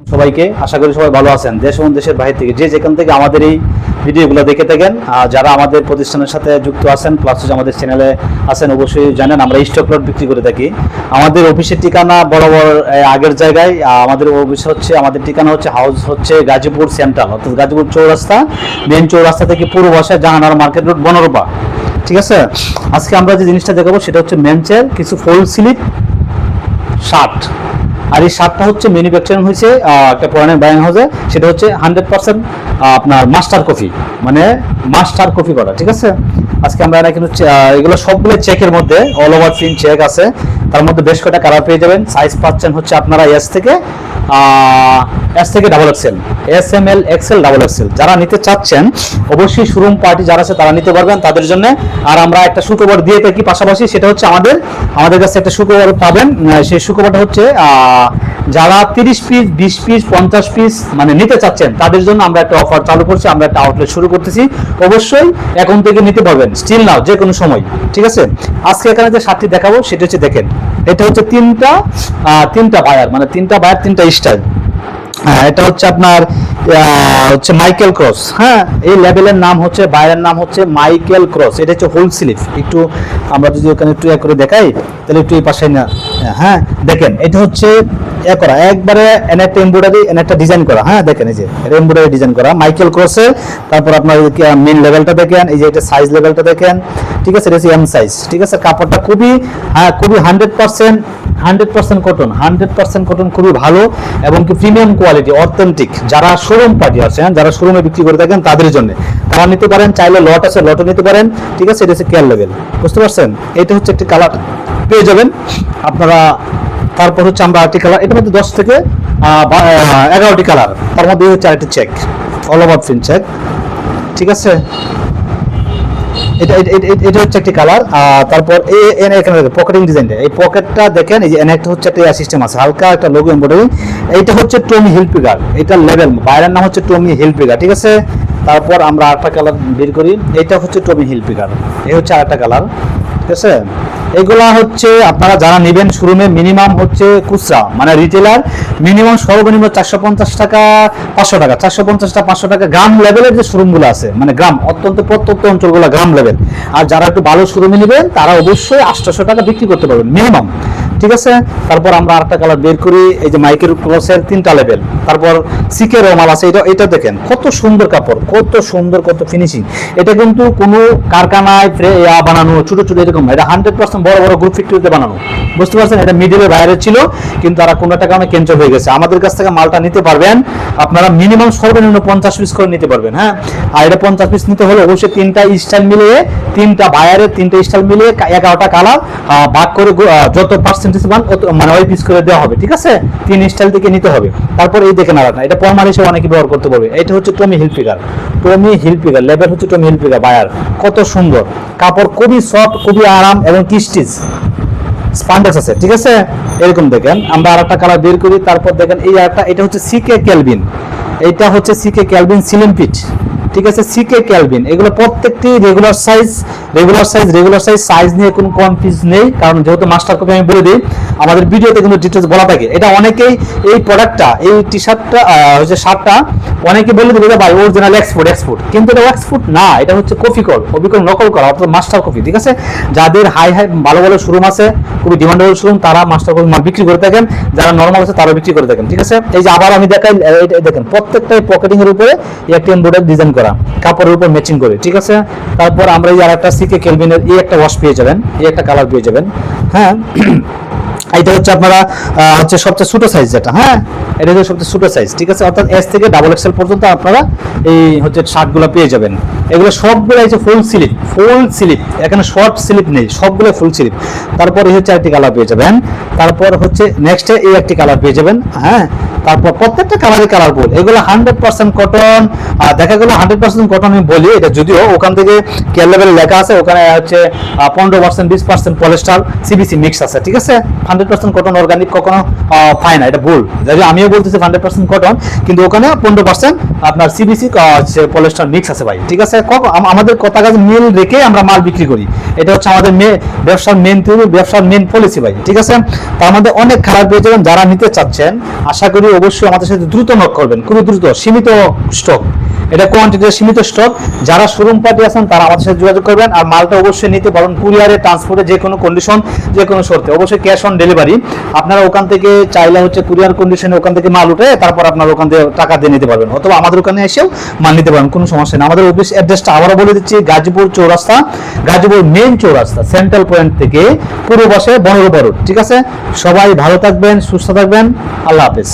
সবাইকে আশা করি সবাই ভালো আছেন। দেশ এবং দেশের বাইরে থেকে যে যেখান থেকে আমাদের এই ভিডিওগুলো দেখে থাকেন, যারা আমাদের প্রতিষ্ঠানের সাথে যুক্ত আছেন প্লাস আমাদের চ্যানেলে আছেন, অবশ্যই জানেন আমরা স্টক লট বিক্রি করে থাকি। আমাদের অফিসের ঠিকানা বরাবর আগের জায়গায়। আমাদের অফিস হচ্ছে, আমাদের ঠিকানা হচ্ছে হাউস হচ্ছে গাজীপুর সেন্ট্রাল, অর্থাৎ গাজীপুর চৌরাস্তা, মেন চৌরাস্তা থেকে পূর্ব পাশে জাহানারা মার্কেট রোড, বনরূপা। ঠিক আছে, আজকে আমরা যে জিনিসটা দেখাবো সেটা হচ্ছে মেন্সের কিছু ফুল স্লিভ শার্ট। আর এই শার্টটা হচ্ছে ম্যানুফ্যাকচারিং হয়েছে একটা পুরানো ব্যাং হাউসে, সেটা হচ্ছে 100% আপনার মাস্টার কফি, মানে মাস্টার কফি করা। ঠিক আছে, আজকে আমরা কিন্তু এগুলো সবগুলো চেকের মধ্যে, অল ওভার প্রিন্ট চেক আছে, তার মধ্যে বেশ কটা কালার পেয়ে যাবেন। সাইজ পাচ্ছেন হচ্ছে আপনারা এস থেকে double XL, S M L XL double XL. যারা নিতে চাচ্ছেন অবশ্যই শোরুম পার্টি যারা আছে তারা নিতে পারবেন, তাদের জন্য। আর আমরা একটা সুখবর দিয়ে থাকি পাশাপাশি, সেটা হচ্ছে আমাদের কাছে একটা সুখবর পাবেন। সেই সুখবরটা হচ্ছে যারা 30 পিস 20 পিস 50 পিস মানে নিতে চাচ্ছেন তাদের জন্য আমরা একটা অফার চালু করছি, আমরা একটা আউটলেট শুরু করতেছি। অবশ্যই এখন থেকে নিতে পারবেন, স্টিল নাও, যে কোনো সময়। ঠিক আছে, আজকে এখানে যে শার্টটি দেখাবো সেটা হচ্ছে, দেখেন, এটা হচ্ছে তিনটা বায়ার, মানে তিনটা বায়ার তিনটা স্টাইল। হ্যাঁ, এটা হচ্ছে আপনার হচ্ছে মাইকেল ক্রস। হ্যাঁ, এই লেভেলের নাম হচ্ছে, বায়ারের নাম হচ্ছে মাইকেল ক্রস। এটা হচ্ছে হোল স্লিভ। একটু আমরা যদি ওখানে একটু করে দেখাই তাহলে একটু এই পাশে না। হ্যাঁ, দেখেন, এটা হচ্ছে করা একবারে একটা এমব্রয়ডারি, একটা ডিজাইন করা। হ্যাঁ, দেখেন, এই যে এমব্রয়ডারি ডিজাইন করা মাইকেল ক্রসের। তারপর আপনার মেন লেভেলটা দেখেন, এই যে এটা সাইজ লেভেলটা দেখেন। ঠিক আছে, এটা হচ্ছে এম সাইজ। ঠিক আছে, কাপড়টা খুবই 100% কটন, 100% কটন, খুবই ভালো এবং কি প্রিমিয়াম কোয়ালিটি, অথেন্টিক। যারা শোরুম পার্টি আছেন, যারা শোরুমে বিক্রি করে থাকেন তাদের জন্য তারা নিতে পারেন। চাইলে লট আছে, লটও নিতে পারেন। ঠিক আছে, এটা হচ্ছে কেয়ার লেভেল, বুঝতে পারছেন। এটা হচ্ছে একটি কালার পেয়ে যাবেন আপনারা। তারপর হচ্ছে আমরা আরেকটি কালার, এটার মধ্যে 10 থেকে 11টি কালার, তার মধ্যে হচ্ছে আরেকটি check, all over print check. ঠিক আছে, এটা হচ্ছে একটি কালার। তারপর এখানে পকেটিং ডিজাইনটা, এই পকেটটা দেখেন, এই যে একটা হচ্ছে একটা সিস্টেম আছে, হালকা একটা লোগো এমব্রয়ডারি। এইটা হচ্ছে টমি হিলফিগার, এটা লেভেল, বাইরের নাম হচ্ছে টমি হিলফিগার। ঠিক আছে, তারপর আমরা আরেকটা কালার বের করি, এটা হচ্ছে টমি হিলফিগার, এই হচ্ছে আরেকটা কালার। ঠিক আছে, এগুলা হচ্ছে আপনারা যারা নেবেন শোরুমে, মিনিমাম হচ্ছে খুচরা মানে রিটেলার মিনিমাম সর্বনিম্ন 450 টাকা 500 টাকা, 450 টাকা 500 টাকা গ্রাম লেভেলের যে শোরুমগুলো আছে, মানে গ্রাম অত্যন্ত প্রত্যন্ত অঞ্চলগুলো গ্রাম লেভেল। আর যারা একটু ভালো শোরুমে নেবেন তারা অবশ্যই 800 টাকা বিক্রি করতে পারবেন মিনিমাম। ঠিক আছে, তারপর আমরা আরেকটা কালার বের করি, এই যে মাইকেল ক্রসের 3টা লেভেল। তারপর সিকের রমাল আছে, এটা দেখেন কত সুন্দর কাপড়, কত সুন্দর, কত ফিনিশিং। এটা কিন্তু কোনো কারখানায় বানানো ছোট ছোট এরকম, এটা 100% বড় বড় গ্রুপ ফ্যাক্টরিতে বানানো, বুঝতে পারছেন। এটা মিডলের বাইরে ছিল, কিন্তু তারা কোনো একটা কারণে ক্যান্সেল হয়ে গেছে। আমাদের কাছ থেকে মালটা নিতে পারবেন আপনারা মিনিমাম সর্বনিম্ন 50 পিস করে নিতে পারবেন। হ্যাঁ, আর এটা 50 পিস নিতে হলে অবশ্যই 3টা স্টাইল মিলিয়ে, 3টা বায়ারের 3টা স্টাইল মিলিয়ে 11টা কালার ভাগ করে যত পার্সেন্টেজ মানে ওই পিস করে দেওয়া হবে। ঠিক আছে, 3 স্টাইল থেকে নিতে হবে। তারপর এই দেখেন আর এটা পরমার হিসেবে অনেকে ব্যবহার করতে পারবে। এটা হচ্ছে টমি হিলফিগার, লেভেল হচ্ছে টমি হিলফিগার বায়ার। কত সুন্দর কাপড়, খুবই সফট, খুবই আরাম এবং কিস্টিচ স্পান্ডেক্স আছে। ঠিক আছে, এরকম দেখেন। আমরা আরেকটা কালার বের করি, তারপর দেখেন এই আরেকটা, এটা হচ্ছে সিকে ক্যালভিন, এটা হচ্ছে সিকে ক্যালভিন সিলিম পিচ। ঠিক আছে, সিকে ক্যালভিন, এগুলো প্রত্যেকটি রেগুলার সাইজ নিয়ে কোনো কনফিউজ নেই, কারণ যেহেতু মাস্টার কপি আমি বলে দিই, আমাদের ভিডিওতে কিন্তু ডিটেলস বলা থাকে। এটা অনেকেই এই প্রোডাক্টটা, এই টি শার্টটা হচ্ছে শার্টটা অনেকে বলে দেবে ভাই অরিজিনাল এক্সপোর্ট, কিন্তু এটা এক্সপোর্ট না, এটা হচ্ছে কপি নকল করা, অর্থাৎ মাস্টার কপি। ঠিক আছে, যাদের হাই ভালো ভালো শোরুম আছে, খুবই ডিমান্ডেবল শোরুম, তারা মাস্টার কপি মাল বিক্রি করে থাকেন। যারা নর্মাল আছে তারাও বিক্রি করে থাকেন। ঠিক আছে, এই যে আবার আমি দেখাই, দেখেন প্রত্যেকটাই পকেটিং এর উপরে একটা এমব্রয়ডারি ডিজাইন করা, কাপড়ের উপর ম্যাচিং করে। ঠিক আছে, তারপর আমরা এই আরেকটা সিকে ক্যালভিনের এই একটা ওয়াশ পেয়ে যাবেন, এই একটা কালার পেয়ে যাবেন। হ্যাঁ, এটা হচ্ছে আপনারা হচ্ছে সবচেয়ে ছোট সাইজ যেটা। হ্যাঁ, এটা হচ্ছে সবচেয়ে ছোট সাইজ। ঠিক আছে, অর্থাৎ এস থেকে ডাবল এক্সেল পর্যন্ত আপনারা এই হচ্ছে শার্টগুলো পেয়ে যাবেন। এগুলো সবগুলো হচ্ছে ফুল স্লিপ, এখানে শর্ট স্লিপ নেই, সবগুলো ফুল স্লিপ। তারপর এই হচ্ছে একটি কালার পেয়ে যাবেন। তারপর হচ্ছে নেক্সটে এই একটি কালার পেয়ে যাবেন। হ্যাঁ, তারপর প্রত্যেকটা কালারই কালারফুল। এগুলো 100% কটন। দেখা গেল 100% কটন আমি বলি, এটা যদিও ওখান থেকে কেয়ার লেভেলে লেখা আছে, ওখানে হচ্ছে 15% 20% পলিস্টার সিবিসি মিক্স আছে। ঠিক আছে, 100% কটন অর্গানিক কখনো পায় না, এটা ভুল। যদি আমিও বলতেছি 100% কটন, কিন্তু ওখানে 15% আপনার সিবিসি পলিস্টার মিক্স আছে ভাই। ঠিক আছে, আমাদের কথা কাজ মিল রেখে আমরা মাল বিক্রি করি, এটা হচ্ছে আমাদের ব্যবসার মেন থিওরি, ব্যবসার মেন পলিসি ভাই, ঠিক আছে। তার মধ্যে অনেক খারাপ পেয়ে যাবেন, যারা নিতে চাচ্ছেন আশা করি অবশ্যই আমাদের সাথে দ্রুত নক করবেন, খুবই দ্রুত, সীমিত স্টক, এটা কোয়ান্টিটি সীমিত স্টক। যারা শোরুম পার্টি আছেন তারা আমাদের সাথে যোগাযোগ করবেন, আর মালটা অবশ্যই নিতে পারবেন কুরিয়ারে, ট্রান্সপোর্টে, যে কোনো কন্ডিশন, যে কোনো শর্তে, অবশ্যই ক্যাশ অন ডেলিভারি। আপনারা ওখান থেকে চাইলে হচ্ছে কুরিয়ার কন্ডিশনে ওখান থেকে মাল উঠে তারপর আপনার ওখান থেকে টাকা দিয়ে নিতে পারবেন, অথবা আমাদের ওখানে এসেও মাল নিতে পারবেন, কোনো সমস্যা নেই। আমাদের অফিস অ্যাড্রেসটা আবারও বলে দিচ্ছি, গাজীপুর চৌরাস্তা, গাজীপুর মেইন চৌরাস্তা, সেন্ট্রাল পয়েন্ট থেকে পূর্ব পাশে 12 রোড, ঠিক আছে। সবাই ভালো থাকবেন, সুস্থ থাকবেন, আল্লাহ হাফেজ।